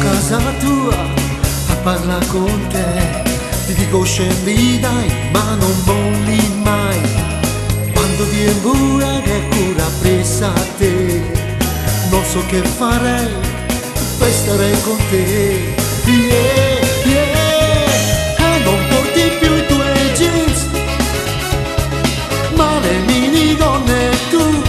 casa tua a parlare con te, ti dico scendi dai, ma non molli mai. Quando viene pure che cura presa a te, non so che farei per stare con te. Yeah, yeah. E non porti più i tuoi jeans, ma le minigonne tu,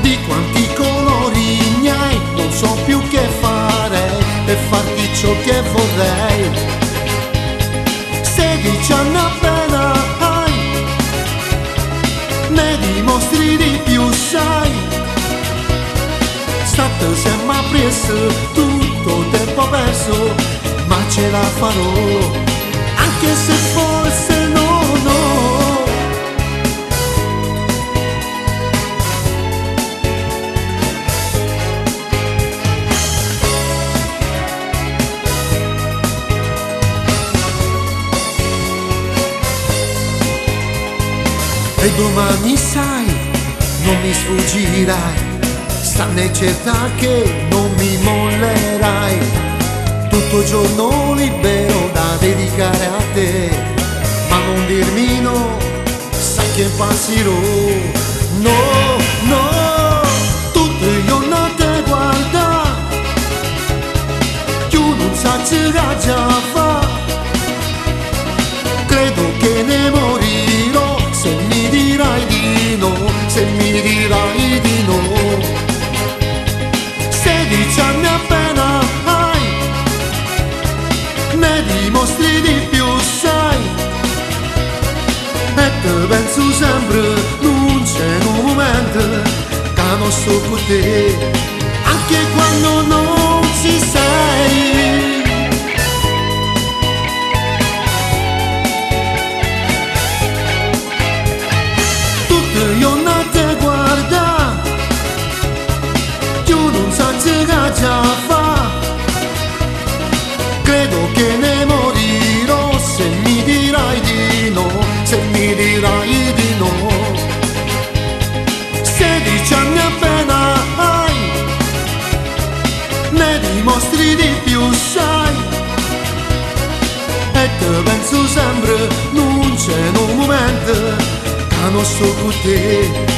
di quanti colori ne hai, non so più che fare per farti ciò che vorrei. 16 anni appena hai, ne dimostri di più, sai. State sempre appresso, tutto il tempo perso, ma ce la farò, anche se forse no, no. E domani sai, non mi sfuggirai, stanne certa che non mi mollerai. Tutto giorno libero da dedicare a te, ma non dirmi no, sai che impazzirò. No, no, tutte le giornate guarda, più non sa che già fa. Credo che ne morirò se mi dirai di no, se mi dirai di no. 16 anni appena hai, ne dimostri di più, sai. E te penso sempre, non c'è un momento che non sto con te, anche quando non ci sei. Già fa, credo che ne morirò se mi dirai di no, se mi dirai di no. 16 anni appena hai, ne dimostri di più, sai. E te penso sempre, non c'è un momento che non sto con te.